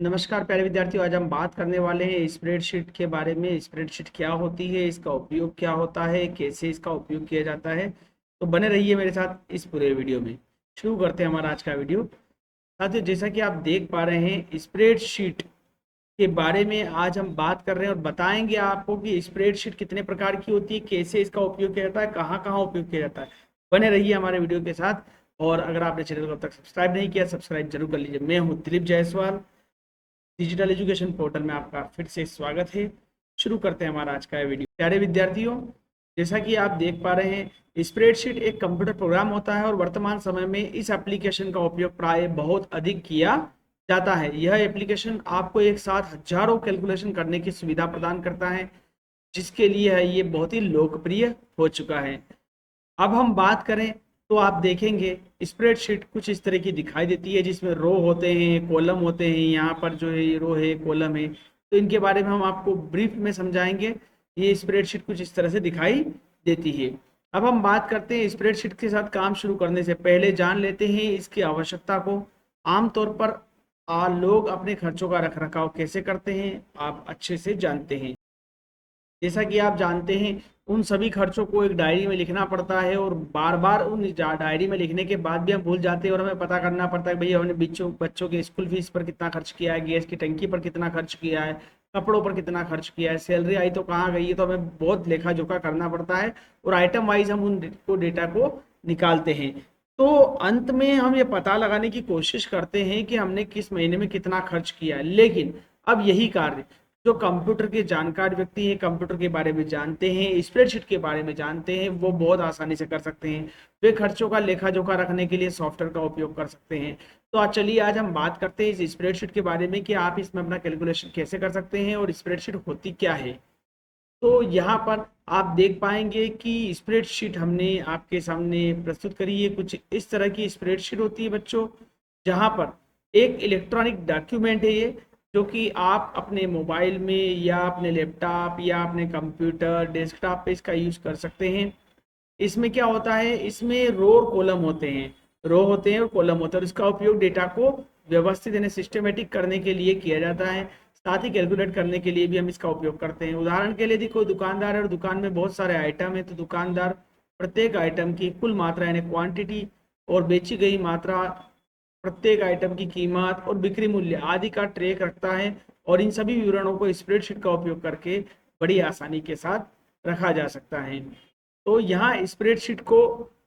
नमस्कार प्यारे विद्यार्थियों। आज हम बात करने वाले हैं स्प्रेडशीट के बारे में। स्प्रेडशीट क्या होती है, इसका उपयोग क्या होता है, कैसे इसका उपयोग किया जाता है। तो बने रहिए मेरे साथ इस पूरे वीडियो में। शुरू करते हैं हमारा आज का वीडियो। साथियों, जैसा कि आप देख पा रहे हैं, स्प्रेडशीट के बारे में आज हम बात कर रहे हैं और बताएंगे आपको कि स्प्रेडशीट कितने प्रकार की होती है, कैसे इसका उपयोग किया जाता है, कहाँ कहाँ उपयोग किया जाता है। बने रहिए हमारे वीडियो के साथ। और अगर आपने चैनल को अब तक सब्सक्राइब नहीं किया, सब्सक्राइब जरूर कर लीजिए। मैं हूँ Dilip Jaiswal. Digital education portal में आपका फिर से स्वागत है। शुरू करते हैं हमारा आज का वीडियो। प्यारे विद्यार्थियों, जैसा कि आप देख पा रहे हैं, स्प्रेडशीट एक कंप्यूटर प्रोग्राम होता है और वर्तमान समय में इस एप्लीकेशन का उपयोग प्राय बहुत अधिक किया जाता है। यह एप्लीकेशन आपको एक साथ हजारों कैलकुलेशन करने की सुविधा प्रदान करता है, जिसके लिए ये बहुत ही लोकप्रिय हो चुका है। अब हम बात करें तो आप देखेंगे स्प्रेडशीट कुछ इस तरह की दिखाई देती है, जिसमें रो होते हैं, कॉलम होते हैं। यहाँ पर जो है ये रो है, कॉलम है। तो इनके बारे में हम आपको ब्रीफ में समझाएंगे। ये स्प्रेडशीट कुछ इस तरह से दिखाई देती है। अब हम बात करते हैं स्प्रेडशीट के साथ काम शुरू करने से पहले जान लेते हैं इसकी आवश्यकता को। आमतौर पर लोग अपने खर्चों का रख रखाव कैसे करते हैं, आप अच्छे से जानते हैं। जैसा कि आप जानते हैं, उन सभी खर्चों को एक डायरी में लिखना पड़ता है और बार बार उन डायरी में लिखने के बाद भी हम भूल जाते हैं और हमें पता करना पड़ता है कि भैया हमने बच्चों बच्चों के स्कूल फीस पर कितना खर्च किया है, गैस की टंकी पर कितना खर्च किया है, कपड़ों पर कितना खर्च किया है, सैलरी आई तो कहाँ गई है। तो हमें बहुत लेखा जोखा करना पड़ता है और आइटम वाइज हम उन डेटा को निकालते हैं। तो अंत में हम ये पता लगाने की कोशिश करते हैं कि हमने किस महीने में कितना खर्च किया है। लेकिन अब यही कार्य जो कंप्यूटर के जानकार व्यक्ति हैं, कंप्यूटर के बारे में जानते हैं, स्प्रेडशीट के बारे में जानते हैं, वो बहुत आसानी से कर सकते हैं। वे खर्चों का लेखा जोखा रखने के लिए सॉफ्टवेयर का उपयोग कर सकते हैं। तो आज चलिए, आज हम बात करते हैं इस स्प्रेडशीट के बारे में कि आप इसमें अपना कैलकुलेशन कैसे कर सकते हैं और स्प्रेडशीट होती क्या है। तो यहाँ पर आप देख पाएंगे कि स्प्रेडशीट हमने आपके सामने प्रस्तुत करी है। कुछ इस तरह की स्प्रेडशीट होती है बच्चों, जहाँ पर एक इलेक्ट्रॉनिक डॉक्यूमेंट है ये, जो कि आप अपने मोबाइल में या अपने लैपटॉप या अपने कंप्यूटर डेस्कटॉप पे इसका यूज कर सकते हैं। इसमें क्या होता है, इसमें रो और कॉलम होते हैं। रो होते हैं और कॉलम होते हैं और इसका उपयोग डेटा को व्यवस्थित यानी सिस्टमेटिक करने के लिए किया जाता है। साथ ही कैलकुलेट करने के लिए भी हम इसका उपयोग करते हैं। उदाहरण के लिए देखो, दुकानदार है और दुकान में बहुत सारे आइटम है, तो दुकानदार प्रत्येक आइटम की कुल मात्रा यानी क्वांटिटी और बेची गई मात्रा, प्रत्येक आइटम की कीमत और बिक्री मूल्य आदि का ट्रैक रखता है और इन सभी विवरणों को स्प्रेडशीट का उपयोग करके बड़ी आसानी के साथ रखा जा सकता है। तो यहाँ स्प्रेडशीट को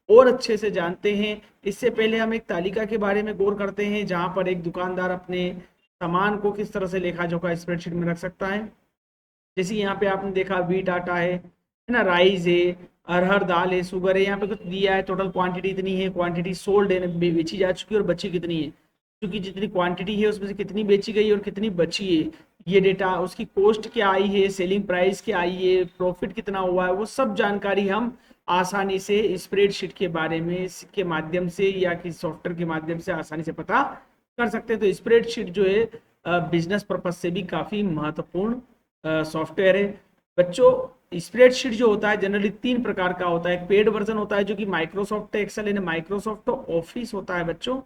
और अच्छे से जानते हैं, इससे पहले हम एक तालिका के बारे में गौर करते हैं, जहाँ पर एक दुकानदार अपने सामान को किस तरह से लेखा जोखा स्प्रेडशीट में रख सकता है। जैसे यहाँ पे आपने देखा व्हीट आटा है ना, राइस है, अरहर दाल है, शुगर है। यहाँ पे कुछ दिया है, टोटल क्वांटिटी इतनी है, क्वांटिटी सोल्ड है, बेची जा चुकी है और बची कितनी है, क्योंकि जितनी क्वांटिटी है उसमें से कितनी बेची गई और कितनी बची है, ये डेटा। उसकी कॉस्ट क्या आई है, सेलिंग प्राइस क्या आई है, प्रॉफिट कितना हुआ है, वो सब जानकारी हम आसानी से स्प्रेडशीट के बारे में के माध्यम से या किसी सॉफ्टवेयर के माध्यम से आसानी से पता कर सकते हैं। तो स्प्रेडशीट जो है बिजनेस पर्पज से भी काफी महत्वपूर्ण सॉफ्टवेयर है बच्चों। स्प्रेडशीट जो होता है जनरली तीन प्रकार का होता है। एक पेड वर्जन होता है जो कि माइक्रोसॉफ्ट एक्सेल यानी माइक्रोसॉफ्ट ऑफिस होता है बच्चों।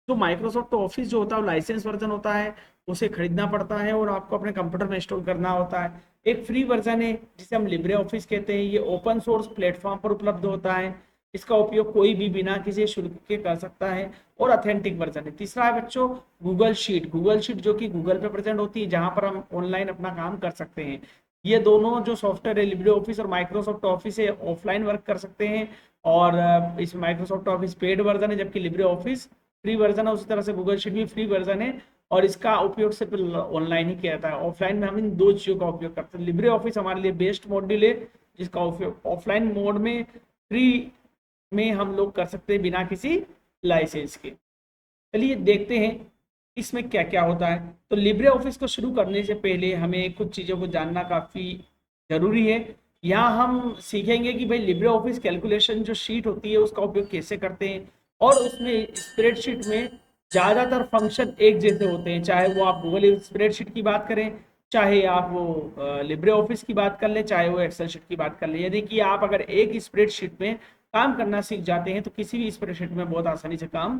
जो माइक्रोसॉफ्ट ऑफिस जो होता है वो लाइसेंस वर्जन होता है, उसे खरीदना पड़ता है और आपको अपने कंप्यूटर में इंस्टॉल करना होता है। एक फ्री वर्जन है जिसे हम लिब्रे ऑफिस कहते हैं, ये ओपन सोर्स प्लेटफॉर्म पर उपलब्ध होता है। इसका उपयोग कोई भी बिना किसी शुल्क के कर सकता है। और ऑथेंटिक वर्जन है तीसरा है बच्चों गूगल शीट। गूगल शीट जो कि गूगल पे प्रेजेंट होती है, जहां पर हम ऑनलाइन अपना काम कर सकते हैं। ये दोनों जो सॉफ्टवेयर है, लिब्रे ऑफिस और माइक्रोसॉफ्ट ऑफिस है, ऑफलाइन वर्क कर सकते हैं। और इस माइक्रोसॉफ्ट ऑफिस पेड वर्जन है, जबकि लिब्रे ऑफिस फ्री वर्जन है। उसी तरह से गूगल शीट भी फ्री वर्जन है और इसका उपयोग सिर्फ ऑनलाइन ही किया जाता है। ऑफलाइन में हम इन दो चीज़ों का उपयोग करते हैं। लिब्रे ऑफिस हमारे लिए बेस्ट मॉड्यूल है, जिसका उपयोग ऑफलाइन मोड में फ्री में हम लोग कर सकते हैं बिना किसी लाइसेंस के। चलिए देखते हैं इसमें क्या क्या होता है। तो लिब्रे ऑफिस को शुरू करने से पहले हमें कुछ चीज़ों को जानना काफ़ी जरूरी है। यहाँ हम सीखेंगे कि भाई लिब्रे ऑफिस कैलकुलेशन जो शीट होती है उसका उपयोग कैसे करते हैं, और उसमें स्प्रेडशीट में ज़्यादातर फंक्शन एक जैसे होते हैं, चाहे वो आप गूगल स्प्रेडशीट की बात करें, चाहे आप वो लिब्रे ऑफिस की बात कर लें, चाहे वो एक्सेल शीट की बात कर लें। यदि कि आप अगर एक स्प्रेडशीट में काम करना सीख जाते हैं तो किसी भी स्प्रेडशीट में बहुत आसानी से काम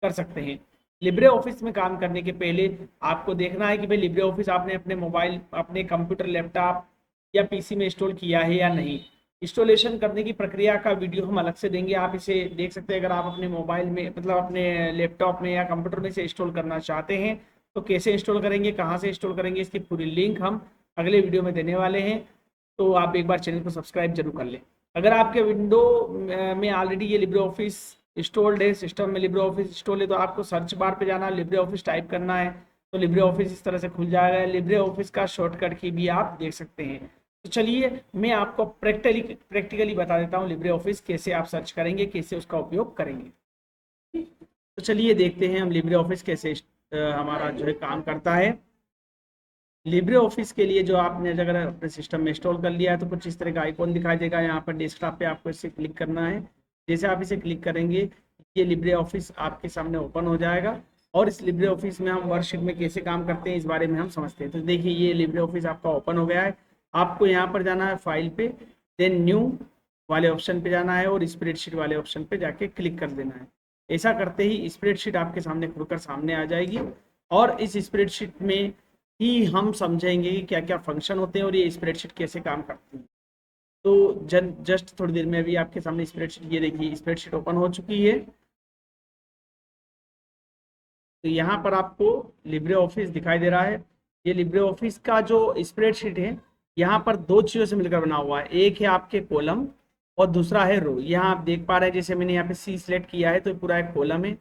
कर सकते हैं। लिब्रे ऑफिस में काम करने के पहले आपको देखना है कि भाई लिब्रे ऑफिस आपने अपने मोबाइल, अपने कंप्यूटर, लैपटॉप या पीसी में इंस्टॉल किया है या नहीं। इंस्टॉलेशन करने की प्रक्रिया का वीडियो हम अलग से देंगे, आप इसे देख सकते हैं। अगर आप अपने मोबाइल में, मतलब अपने लैपटॉप में या कंप्यूटर में से इंस्टॉल करना चाहते हैं तो कैसे इंस्टॉल करेंगे, कहाँ से इंस्टॉल करेंगे, इसकी पूरी लिंक हम अगले वीडियो में देने वाले हैं। तो आप एक बार चैनल को सब्सक्राइब जरूर कर लें। अगर आपके विंडो में ऑलरेडी ये लिब्रे ऑफिस इंस्टॉल्ड है, सिस्टम में लिब्रे ऑफिस इंस्टॉल है, तो आपको सर्च बार पे जाना, लिब्रे ऑफिस टाइप करना है तो लिब्रे ऑफिस इस तरह से खुल जाएगा। लिब्रे ऑफिस का शॉर्टकट की भी आप देख सकते हैं। तो चलिए मैं आपको प्रैक्टिकली बता देता हूँ लिब्रे ऑफिस कैसे आप सर्च करेंगे, कैसे उसका उपयोग करेंगे। तो चलिए देखते हैं हम लिब्रे ऑफिस कैसे हमारा जो है काम करता है। लिब्रे ऑफिस के लिए जो आपने अगर अपने सिस्टम में इंस्टॉल कर लिया है तो कुछ इस तरह का आइकॉन दिखाई देगा। यहाँ पर डेस्कटॉप पे आपको इसे क्लिक करना है। जैसे आप इसे क्लिक करेंगे ये लिब्रे ऑफिस आपके सामने ओपन हो जाएगा और इस लिब्रे ऑफिस में हम वर्कशीट में कैसे काम करते हैं इस बारे में हम समझते हैं। तो देखिए ये लिब्रे ऑफिस आपका ओपन हो गया है। आपको यहाँ पर जाना है फाइल पे, देन न्यू वाले ऑप्शन पे जाना है और स्प्रेडशीट वाले ऑप्शन पे जाके क्लिक कर देना है। ऐसा करते ही स्प्रेडशीट आपके सामने खुलकर सामने आ जाएगी और इस स्प्रेडशीट में ही हम समझेंगे कि क्या क्या फंक्शन होते हैं और ये स्प्रेडशीट कैसे काम करती है। तो जस्ट थोड़ी देर में अभी आपके सामने स्प्रेडशीट, ये देखिए स्प्रेडशीट ओपन हो चुकी है। तो यहाँ पर आपको लिब्रे ऑफिस दिखाई दे रहा है। ये लिब्रे ऑफिस का जो स्प्रेडशीट है यहाँ पर दो चीज़ों से मिलकर बना हुआ है। एक है आपके कॉलम और दूसरा है रो। यहाँ आप देख पा रहे हैं, जैसे मैंने यहाँ पे सी सिलेक्ट किया है तो पूरा एक कॉलम है।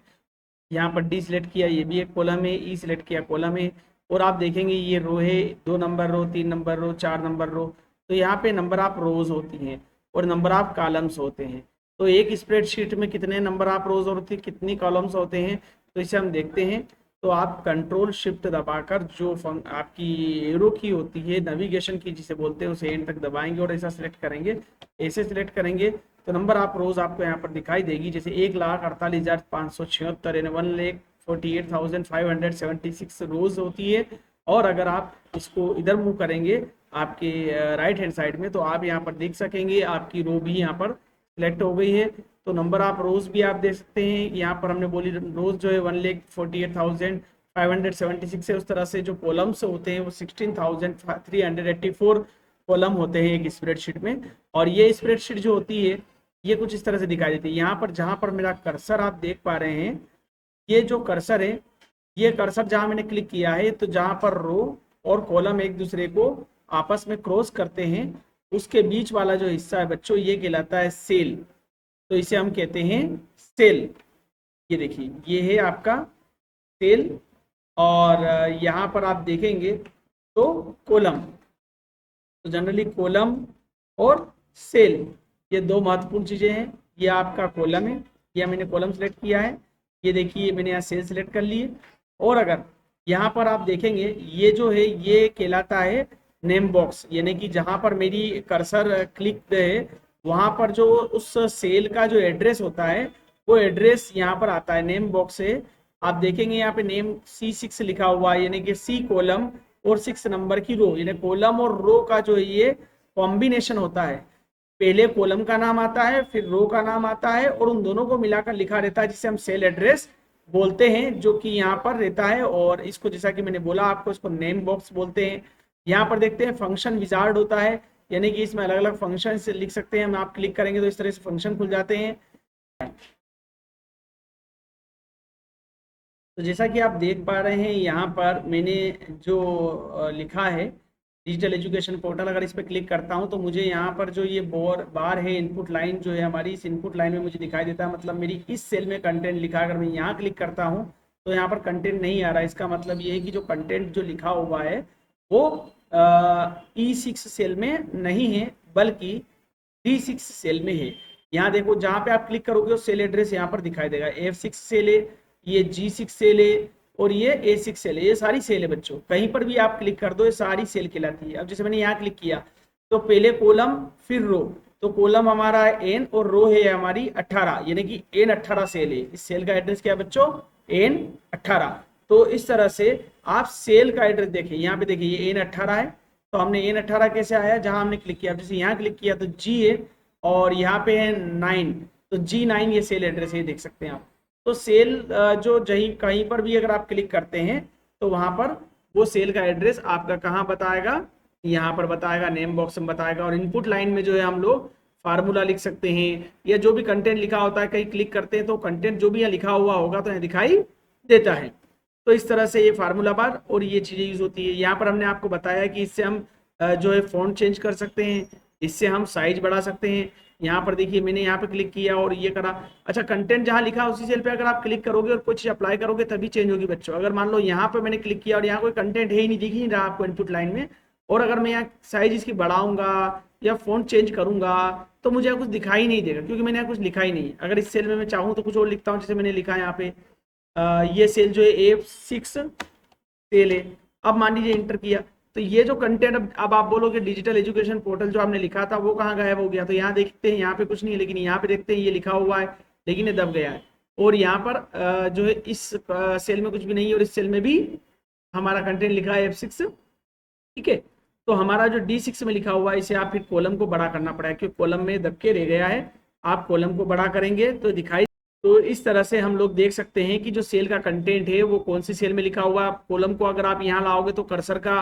यहाँ पर डी सिलेक्ट किया, ये भी एक कॉलम है। ई सिलेक्ट किया, कॉलम है। और आप देखेंगे ये रो है, 2 नंबर रो, 3 नंबर रो, 4 नंबर रो। तो यहाँ पे नंबर ऑफ रोज होती हैं और नंबर ऑफ कॉलम्स होते हैं। तो एक स्प्रेडशीट में कितने नंबर ऑफ रोज होती है, कितनी कॉलम्स होते हैं, तो इसे हम देखते हैं। तो आप कंट्रोल शिफ्ट दबाकर जो आपकी एरो की होती है, नेविगेशन की जिसे बोलते हैं, उसे एंड तक दबाएंगे और ऐसा सिलेक्ट करेंगे। ऐसे सिलेक्ट करेंगे तो नंबर ऑफ रोज आपको यहाँ पर दिखाई देगी, जैसे 1,48,576 यानी 1,48,576 रोज होती है। और अगर आप इसको इधर मूव करेंगे आपके राइट हैंड साइड में तो आप यहाँ पर देख सकेंगे आपकी रो भी यहाँ पर सिलेक्ट हो गई है। तो नंबर ऑफ रोज भी आप देख सकते हैं। यहाँ पर हमने बोली रोज जो है 1,48,576 है। उस तरह से जो कॉलम्स होते हैं वो 16,384 कॉलम होते हैं एक स्प्रेडशीट में। और ये स्प्रेडशीट जो होती है ये कुछ इस तरह से दिखाई देती है। यहाँ पर जहाँ पर मेरा कर्सर आप देख पा रहे हैं, ये जो कर्सर है, ये कर्सर जहाँ मैंने क्लिक किया है तो जहाँ पर रो और कॉलम एक दूसरे को आपस में क्रॉस करते हैं उसके बीच वाला जो हिस्सा है बच्चों, ये कहलाता है सेल। तो इसे हम कहते हैं सेल। ये देखिए ये है आपका सेल। और यहाँ पर आप देखेंगे तो कॉलम, तो जनरली कॉलम और सेल ये दो महत्वपूर्ण चीजें हैं। ये आपका कॉलम है, ये मैंने कॉलम सेलेक्ट किया है। ये देखिए मैंने यहाँ सेल सेलेक्ट कर लिए। और अगर यहाँ पर आप देखेंगे ये जो है ये कहलाता है नेम बॉक्स, यानी कि जहाँ पर मेरी कर्सर क्लिक है वहाँ पर जो उस सेल का जो एड्रेस होता है वो एड्रेस यहाँ पर आता है, नेम बॉक्स से। आप देखेंगे यहाँ पे नेम C6 लिखा हुआ है, यानी कि C कॉलम और 6 नंबर की रो, यानी कॉलम और रो का जो ये कॉम्बिनेशन होता है। पहले कॉलम का नाम आता है, फिर रो का नाम आता है और उन दोनों को मिलाकर लिखा रहता है जिसे हम सेल एड्रेस बोलते हैं, जो कि यहाँ पर रहता है। और इसको जैसा कि मैंने बोला आपको, इसको नेम बॉक्स बोलते हैं। यहाँ पर देखते हैं फंक्शन विजार्ड होता है, यानी कि इसमें अलग अलग फंक्शन लिख सकते हैं हम। आप क्लिक करेंगे तो इस तरह से फंक्शन खुल जाते हैं। तो जैसा कि आप देख पा रहे हैं यहाँ पर मैंने जो लिखा है डिजिटल एजुकेशन पोर्टल, अगर इस पर क्लिक करता हूँ तो मुझे यहाँ पर जो ये बार है, इनपुट लाइन जो है हमारी, इस इनपुट लाइन में मुझे दिखाई देता है, मतलब मेरी इस सेल में कंटेंट लिखा। अगर मैं यहाँ क्लिक करता हूँ तो यहाँ पर कंटेंट नहीं आ रहा। इसका मतलब ये है कि जो कंटेंट जो लिखा हुआ है वो E6 सेल में नहीं है बल्कि D6 सेल में है। यहाँ देखो जहाँ पे आप क्लिक करोगे वो सेल एड्रेस यहाँ पर दिखाई देगा। F6 सेल है, ये G6 सेल है और ये A6 सेल है। ये सारी सेल है बच्चों, कहीं पर भी आप क्लिक कर दो ये सारी सेल कहलाती है। अब जैसे मैंने यहाँ क्लिक किया तो पहले कॉलम फिर रो, तो कॉलम हमारा है N और रो है हमारी 18, यानी कि N18 सेल है। इस सेल का एड्रेस क्या है बच्चों, N18। तो इस तरह से आप सेल का एड्रेस देखिए, यहाँ पे देखिए ये N18 है। तो हमने N18 कैसे आया, जहां हमने क्लिक किया। जैसे यहाँ क्लिक किया तो G है और यहाँ पे है 9, तो G9 ये सेल एड्रेस है, देख सकते हैं आप। तो सेल जो जहीं कहीं पर भी अगर आप क्लिक करते हैं तो वहां पर वो सेल का एड्रेस आपका कहाँ बताएगा, यहाँ पर बताएगा, नेम बॉक्स में बताएगा। और इनपुट लाइन में जो है हम लोग फार्मूला लिख सकते हैं, या जो भी कंटेंट लिखा होता है, कहीं क्लिक करते हैं तो कंटेंट जो भी यहाँ लिखा हुआ होगा तो यहाँ दिखाई देता है। तो इस तरह से ये फार्मूला बार और ये चीज़ें यूज होती है। यहाँ पर हमने आपको बताया कि इससे हम जो है फ़ॉन्ट चेंज कर सकते हैं, इससे हम साइज बढ़ा सकते हैं। यहाँ पर देखिए मैंने यहाँ पे क्लिक किया और ये करा। अच्छा, कंटेंट जहाँ लिखा है उसी सेल पे अगर आप क्लिक करोगे और कुछ अप्लाई करोगे तभी चेंज होगी बच्चों। अगर मान लो यहाँ पे मैंने क्लिक किया और यहाँ कोई कंटेंट है ही नहीं, दिख ही नहीं रहा आपको इनपुट लाइन में, और अगर मैं यहाँ साइज इसकी बढ़ाऊंगा या फ़ॉन्ट चेंज करूंगा तो मुझे यहाँ कुछ दिखाई नहीं देगा, क्योंकि मैंने यहाँ कुछ लिखा ही नहीं। अगर इस सेल में मैं चाहूँ तो कुछ और लिखता हूँ, जैसे मैंने लिखा है यहाँ पे ये सेल जो है F6 सेल है। अब मान लीजिए इंटर किया तो ये जो कंटेंट, अब आप बोलोगे डिजिटल एजुकेशन पोर्टल जो आपने लिखा था वो कहाँ गायब हो गया। तो यहाँ देखते हैं, यहाँ पे कुछ नहीं है, लेकिन यहाँ पे देखते हैं ये लिखा हुआ है लेकिन ये दब गया है। और यहाँ पर जो है इस सेल में कुछ भी नहीं है और इस सेल में भी हमारा कंटेंट लिखा है F6। ठीक है, तो हमारा जो D6 में लिखा हुआ है इसे आप फिर कॉलम को बड़ा करना पड़ा है, क्योंकि कॉलम में दब के रह गया है। आप कॉलम को बड़ा करेंगे तो दिखाई। तो इस तरह से हम लोग देख सकते हैं कि जो सेल का कंटेंट है वो कौन सी सेल में लिखा हुआ है। कॉलम को अगर आप यहाँ लाओगे तो कर्सर का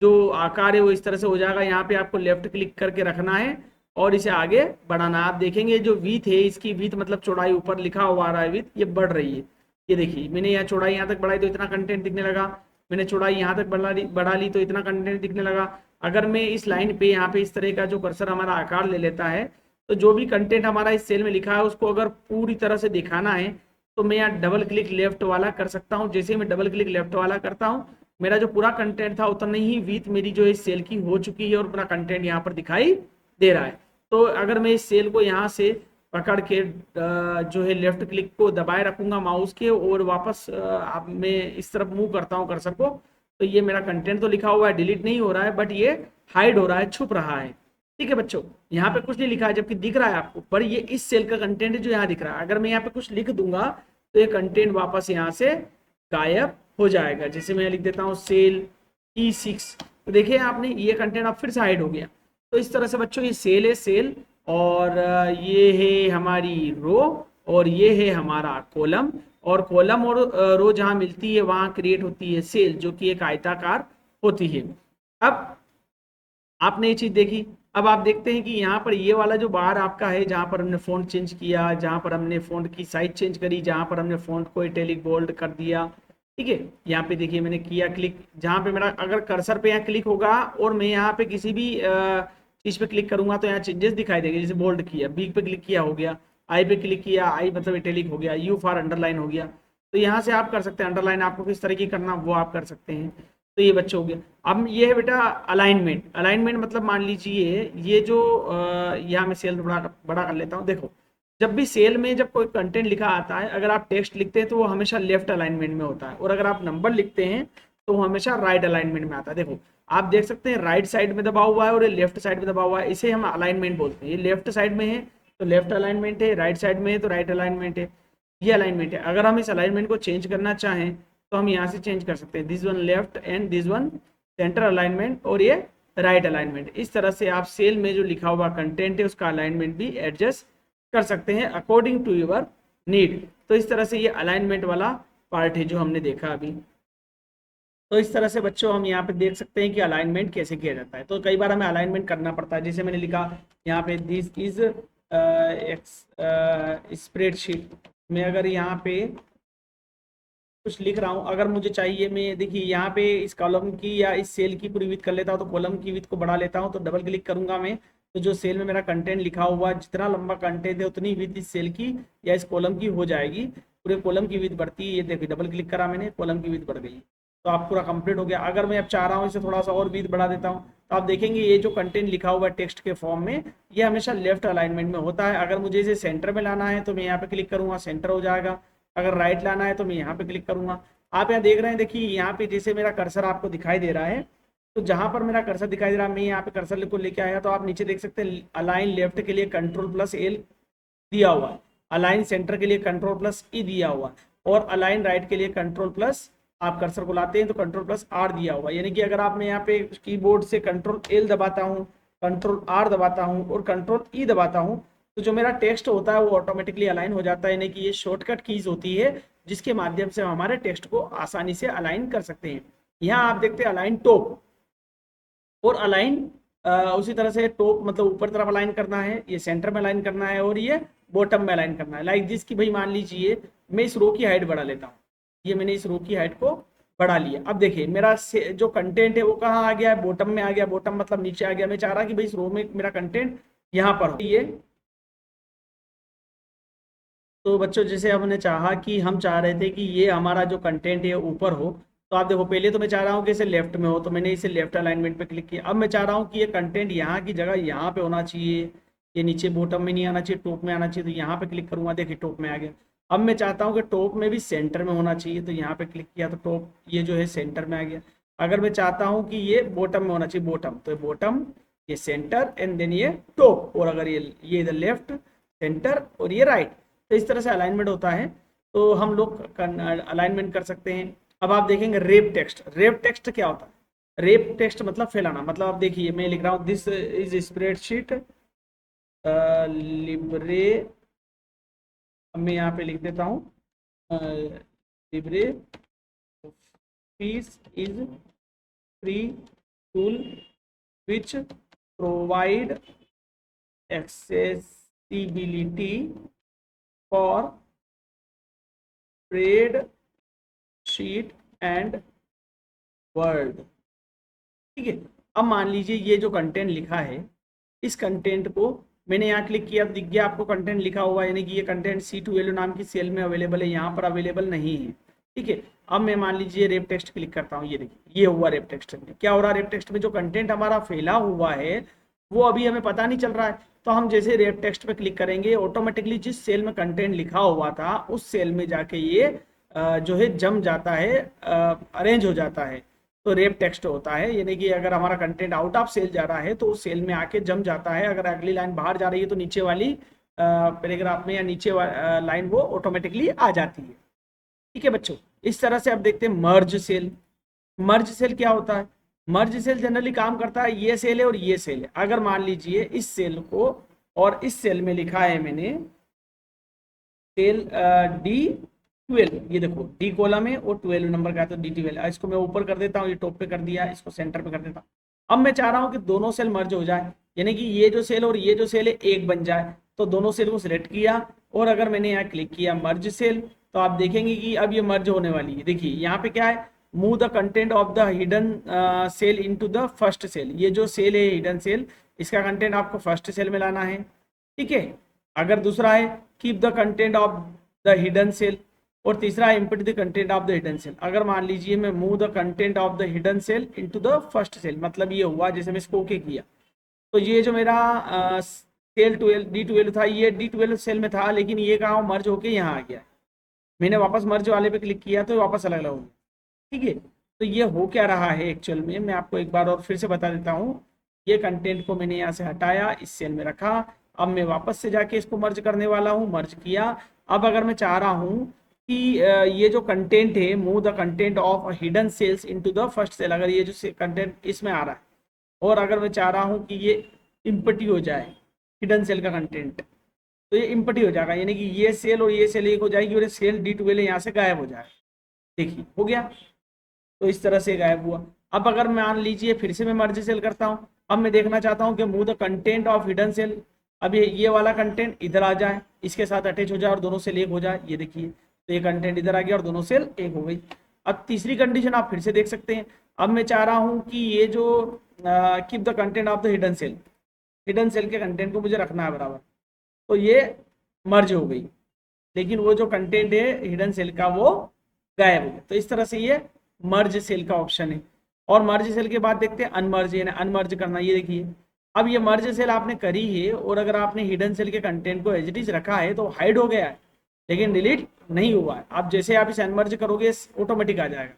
जो आकार है वो इस तरह से हो जाएगा। यहाँ पे आपको लेफ्ट क्लिक करके रखना है और इसे आगे बढ़ाना। आप देखेंगे जो विड्थ है, इसकी विड्थ मतलब चौड़ाई, ऊपर लिखा हुआ आ रहा है विड्थ, ये बढ़ रही है। ये देखिए मैंने यहाँ चौड़ाई यहाँ तक बढ़ाई तो इतना कंटेंट दिखने लगा, मैंने चौड़ाई यहाँ तक बढ़ा ली तो इतना कंटेंट दिखने लगा। अगर मैं इस लाइन पे यहाँ पे इस तरह का जो कर्सर हमारा आकार ले लेता है तो जो भी कंटेंट हमारा इस सेल में लिखा है उसको अगर पूरी तरह से दिखाना है तो मैं यहाँ डबल क्लिक लेफ्ट वाला कर सकता हूँ। जैसे मैं डबल क्लिक लेफ्ट वाला करता हूँ, मेरा जो पूरा कंटेंट था उतना ही विड्थ मेरी जो इस सेल की हो चुकी है और पूरा कंटेंट यहाँ पर दिखाई दे रहा है। तो अगर मैं इस सेल को यहाँ से पकड़ के जो है लेफ्ट क्लिक को दबाए रखूंगा माउस के और वापस अब मैं इस तरफ मूव करता हूँ कर्सर को, तो ये मेरा कंटेंट तो लिखा हुआ है, डिलीट नहीं हो रहा है, बट ये हाइड हो रहा है, छुप रहा है। ठीक है बच्चों, यहाँ पे कुछ नहीं लिखा है जबकि दिख रहा है आपको, पर ये इस सेल का कंटेंट है जो यहाँ दिख रहा है। अगर मैं यहाँ पे कुछ लिख दूंगा तो ये कंटेंट वापस यहाँ से गायब हो जाएगा। जैसे मैं लिख देता हूँ सेल E6, तो देखिए आपने ये कंटेंट अब फिर से हाइड हो गया। तो इस तरह से बच्चों ये सेल है, सेल, और ये है हमारी रो और ये है हमारा कॉलम। और कॉलम और रो जहाँ मिलती है वहाँ क्रिएट होती है सेल, जो कि एक आयताकार होती है। अब आपने ये चीज देखी। अब आप देखते हैं कि यहाँ पर ये वाला जो बार आपका है, जहाँ पर हमने फ़ॉन्ट चेंज किया, जहाँ पर हमने फ़ॉन्ट की साइज चेंज करी, जहाँ पर हमने फ़ॉन्ट को इटैलिक बोल्ड कर दिया। ठीक है, यहाँ पे देखिए मैंने किया क्लिक, जहाँ पे मेरा अगर कर्सर पे यहाँ क्लिक होगा और मैं यहाँ पे किसी भी चीज़ पे क्लिक करूंगा तो यहाँ चेंजेस दिखाई देंगे। जैसे बोल्ड किया, बी पे क्लिक किया हो गया, आई पे क्लिक किया, आई मतलब इटैलिक हो गया, यू फॉर अंडरलाइन हो गया। तो यहाँ से आप कर सकते हैं अंडरलाइन, आपको किस तरह की करना वो आप कर सकते हैं। तो ये बच्चे हो गया। अब ये है बेटा अलाइनमेंट। अलाइनमेंट मतलब मान लीजिए ये जो यहाँ मैं सेल बड़ा बड़ा कर लेता हूँ। देखो, जब भी सेल में जब कोई कंटेंट लिखा आता है, अगर आप टेक्स्ट लिखते हैं तो वो हमेशा लेफ्ट अलाइनमेंट में होता है, और अगर आप नंबर लिखते हैं तो वो हमेशा राइट अलाइनमेंट में आता है। देखो आप देख सकते हैं राइट साइड में दबा हुआ है और ये लेफ्ट साइड में दबा हुआ है, इसे हम अलाइनमेंट बोलते हैं। ये लेफ्ट साइड में है तो लेफ्ट अलाइनमेंट है, राइट साइड में है तो राइट अलाइनमेंट है, ये अलाइनमेंट है। अगर हम इस अलाइनमेंट को चेंज करना चाहें तो हम यहाँ से चेंज कर सकते हैं, this one left and this one centre alignment और ये राइट अलाइनमेंट। इस तरह से आप सेल में जो लिखा हुआ कंटेंट है उसका अलाइनमेंट भी एडजस्ट कर सकते हैं अकॉर्डिंग टू योर नीड। तो इस तरह से ये अलाइनमेंट वाला पार्ट है जो हमने देखा अभी। तो इस तरह से बच्चों हम यहाँ पे देख सकते हैं कि अलाइनमेंट कैसे किया जाता है। तो कई बार हमें अलाइनमेंट करना पड़ता है, जैसे मैंने लिखा यहाँ पे दिस इज स्प्रेडशीट में, अगर यहाँ पे कुछ लिख रहा हूँ, अगर मुझे चाहिए, मैं देखिए यहाँ पे इस कॉलम की या इस सेल की पूरी विड्थ कर लेता हूँ, तो कॉलम की विड्थ को बढ़ा लेता हूँ, तो डबल क्लिक करूंगा मैं तो जो सेल में मेरा कंटेंट लिखा हुआ, जितना लंबा कंटेंट है उतनी विड्थ इस सेल की या इस कॉलम की हो जाएगी। पूरे कॉलम की विड्थ बढ़ती है, ये देखिए डबल क्लिक करा मैंने, कॉलम की विड्थ बढ़ गई, तो आप पूरा कंप्लीट हो गया। अगर मैं अब चाह रहा हूँ इसे थोड़ा सा और विड्थ बढ़ा देता हूँ, तो आप देखेंगे ये जो कंटेंट लिखा हुआ है टेक्स्ट के फॉर्म में, ये हमेशा लेफ्ट अलाइनमेंट में होता है। अगर मुझे इसे सेंटर में लाना है तो मैं यहाँ पे क्लिक करूंगा, सेंटर हो जाएगा। अगर राइट लाना है तो मैं यहाँ पे क्लिक करूंगा। आप यहाँ देख रहे हैं, देखिए यहाँ पे जैसे मेरा कर्सर आपको दिखाई दे रहा है, तो जहां पर मेरा कर्सर दिखाई दे रहा है मैं यहाँ पे कर्सर को लेके आया, तो आप नीचे देख सकते हैं अलाइन लेफ्ट के लिए कंट्रोल+L दिया हुआ है, अलाइन सेंटर के लिए कंट्रोल+E दिया हुआ, और अलाइन राइट के लिए कंट्रोल+, आप कर्सर को लाते हैं तो कंट्रोल+R दिया हुआ। यानी कि अगर आप मैं यहाँ पे कीबोर्ड से कंट्रोल+L दबाता हूँ, कंट्रोल+R दबाता हूँ और कंट्रोल+E दबाता हूँ, तो जो मेरा टेक्स्ट होता है वो ऑटोमेटिकली अलाइन हो जाता है, यानी कि ये शॉर्टकट कीज होती है जिसके माध्यम से हम हमारे टेक्स्ट को आसानी से अलाइन कर सकते हैं। यहाँ आप देखते हैं अलाइन टॉप और अलाइन उसी तरह से टॉप मतलब ऊपर तरफ अलाइन करना है, ये सेंटर में अलाइन करना है और ये बॉटम में अलाइन करना है। लाइक दिस कि भाई मान लीजिए मैं इस रो की हाइट बढ़ा लेता हूँ, ये मैंने इस रो की हाइट को बढ़ा लिया। अब देखिए मेरा जो कंटेंट है वो कहाँ आ गया है, बॉटम में आ गया। बॉटम मतलब नीचे आ गया। मैं चाह रहा कि भाई इस रो में मेरा कंटेंट यहाँ पर हो। ये तो बच्चों जैसे हमने चाहा कि हम चाह रहे थे कि ये हमारा जो कंटेंट है ऊपर हो, तो आप देखो पहले तो मैं चाह रहा हूँ कि इसे लेफ्ट में हो, तो मैंने इसे लेफ्ट अलाइनमेंट पे क्लिक किया। अब मैं चाह रहा हूँ कि ये कंटेंट यहाँ की जगह यहाँ पे होना चाहिए, ये नीचे बॉटम में नहीं आना चाहिए, टॉप में आना चाहिए। तो यहाँ पे क्लिक करूंगा, देखिए टॉप में आ गया। अब मैं चाहता हूँ कि टॉप में भी सेंटर में होना चाहिए, तो यहाँ पे क्लिक किया तो टॉप ये जो है सेंटर में आ गया। अगर मैं चाहता हूँ कि ये बॉटम में होना चाहिए, बॉटम तो बॉटम, ये सेंटर एंड देन ये टॉप, और अगर ये इधर लेफ्ट सेंटर और ये राइट, तो इस तरह से अलाइनमेंट होता है। तो हम लोग अलाइनमेंट कर सकते हैं। अब आप देखेंगे रेप टेक्स्ट। रेप टेक्स्ट क्या होता है? रेप टेक्स्ट मतलब फैलाना। मतलब आप देखिए मैं लिख रहा हूँ दिस इज स्प्रेडशीट लिब्रे, मैं यहाँ पे लिख देता हूँ Libre office is free tool which provide accessibility for spreadsheet and word. ठीक है। अब मान लीजिए ये जो कंटेंट लिखा है, इस कंटेंट को मैंने यहाँ क्लिक किया, दिख गया आपको कंटेंट लिखा हुआ है, यानी कि ये कंटेंट C2L नाम की सेल में अवेलेबल है, यहाँ पर अवेलेबल नहीं है। ठीक है। अब मैं मान लीजिए रेप टेक्स्ट क्लिक करता हूँ, ये देखिए ये हुआ रेप टेक्स्ट में। क्या हो रहा है रेप टेक्स्ट में? जो कंटेंट हमारा फैला हुआ है वो अभी हमें पता नहीं चल रहा है। तो हम जैसे रेप टेक्स्ट पे क्लिक करेंगे, ऑटोमेटिकली जिस सेल में कंटेंट लिखा हुआ था उस सेल में जाके ये जो है जम जाता है, अरेंज हो जाता है। तो रेप टेक्स्ट होता है, यानी कि अगर हमारा कंटेंट आउट ऑफ सेल जा रहा है तो उस सेल में आके जम जाता है। अगर अगली लाइन बाहर जा रही है तो नीचे वाली पैराग्राफ में या नीचे लाइन वो ऑटोमेटिकली आ जाती है। ठीक है बच्चों, इस तरह से आप देखते हैं मर्ज सेल। मर्ज सेल क्या होता है? मर्ज सेल जनरली काम करता है, ये सेल है और ये सेल है। अगर मान लीजिए इस सेल को और इस सेल में लिखा है मैंने सेल D12, ये देखो डी कॉलम है और 12 नंबर का है तो D12। इसको मैं ऊपर कर देता हूँ, ये टॉप पे कर दिया, इसको सेंटर पे कर देता हूँ। अब मैं चाह रहा हूँ कि दोनों सेल मर्ज हो जाए, यानी कि ये जो सेल और ये जो सेल है एक बन जाए। तो दोनों सेल को सिलेक्ट किया और अगर मैंने यहाँ क्लिक किया मर्ज सेल, तो आप देखेंगे कि अब ये मर्ज होने वाली है। देखिए यहाँ पे क्या है, move the content of the hidden cell into the first cell. ये जो सेल है हिडन सेल, इसका कंटेंट आपको फर्स्ट सेल में लाना है। ठीक है। अगर दूसरा है keep the content of the hidden cell, और तीसरा है input the content of the hidden cell. अगर मान लीजिए मैं move the content of the hidden cell into the first cell, मतलब ये हुआ जैसे मैं इसको ओके किया, तो ये जो मेरा सेल 12 D12 था, ये D12 सेल में था, लेकिन ये कहाँ मर्ज होके यहाँ आ गया। मैंने वापस मर्ज वाले पे क्लिक किया तो वापस अलग अलग हो गया। ठीक है। तो ये हो क्या रहा है एक्चुअल में, मैं आपको एक बार और फिर से बता देता हूँ। ये कंटेंट को मैंने यहाँ से हटाया, इस सेल में रखा। अब मैं वापस से जाके इसको मर्ज करने वाला हूँ, मर्ज किया। अब अगर मैं चाह रहा हूँ कि ये जो कंटेंट है move the content of hidden cells into the first cell, अगर ये जो कंटेंट इसमें आ रहा है और अगर मैं चाह रहा हूँ कि ये इम्पटी हो जाए हिडन सेल का कंटेंट, तो ये इम्पटी हो जाएगा, यानी कि ये सेल और ये सेल एक हो जाएगी और ये सेल D12 यहाँ से गायब हो जाएगा। देखिए हो गया। तो इस तरह से गायब हुआ। अब अगर मान लीजिए फिर से मैं मर्ज सेल करता हूँ, अब मैं देखना चाहता हूँ कि move the content of hidden cell, अब ये वाला कंटेंट इधर आ जाए, इसके साथ अटैच हो जाए और दोनों सेल एक हो जाए। ये देखिए तो ये कंटेंट इधर आ गया और दोनों सेल एक हो गई। अब तीसरी कंडीशन आप फिर से देख सकते हैं। अब मैं चाह रहा हूँ कि ये जो keep the content of the hidden cell, hidden cell के कंटेंट को मुझे रखना है बराबर, तो ये मर्ज हो गई, लेकिन वो जो कंटेंट है हिडन सेल का वो गायब हो गया। तो इस तरह से ये मर्ज सेल का ऑप्शन है। और मर्ज सेल के बाद देखते हैं अनमर्ज, यानी अनमर्ज करना। ये देखिए अब ये मर्ज सेल आपने करी है और अगर आपने हिडन सेल के कंटेंट को एज इट इज रखा है तो हाइड हो गया है लेकिन डिलीट नहीं हुआ है। आप जैसे आप इसे अनमर्ज करोगे ऑटोमेटिक आ जाएगा।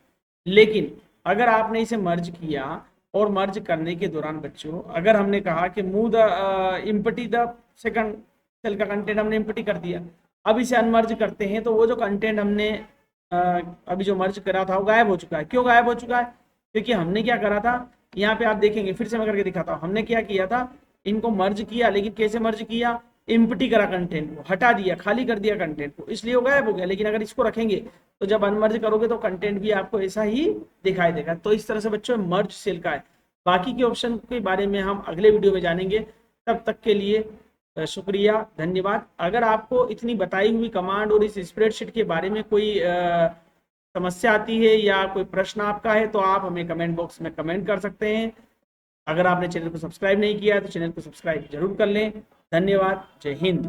लेकिन अगर आपने इसे मर्ज किया और मर्ज करने के दौरान बच्चों अगर हमने कहा कि move the empty the second cell का कंटेंट हमने इम्पटी कर दिया, अब इसे अनमर्ज करते हैं तो वो जो कंटेंट हमने अभी जो मर्ज करा था वो गायब हो चुका है। क्यों गायब हो चुका है? क्योंकि हमने क्या करा था, यहाँ पे आप देखेंगे फिर से मैं करके दिखाता हूँ। हमने क्या किया था, इनको मर्ज किया, लेकिन कैसे मर्ज किया, एम्प्टी करा कंटेंट को, हटा दिया, खाली कर दिया कंटेंट को, इसलिए वो गायब हो गया। लेकिन अगर इसको रखेंगे तो जब अनमर्ज करोगे तो कंटेंट भी आपको ऐसा ही दिखाई देगा। तो इस तरह से बच्चों मर्ज सेल का है। बाकी के ऑप्शन के बारे में हम अगले वीडियो में जानेंगे। तब तक के लिए शुक्रिया, धन्यवाद। अगर आपको इतनी बताई हुई कमांड और इस स्प्रेडशीट के बारे में कोई समस्या आती है या कोई प्रश्न आपका है तो आप हमें कमेंट बॉक्स में कमेंट कर सकते हैं। अगर आपने चैनल को सब्सक्राइब नहीं किया है तो चैनल को सब्सक्राइब जरूर कर लें। धन्यवाद। जय हिंद।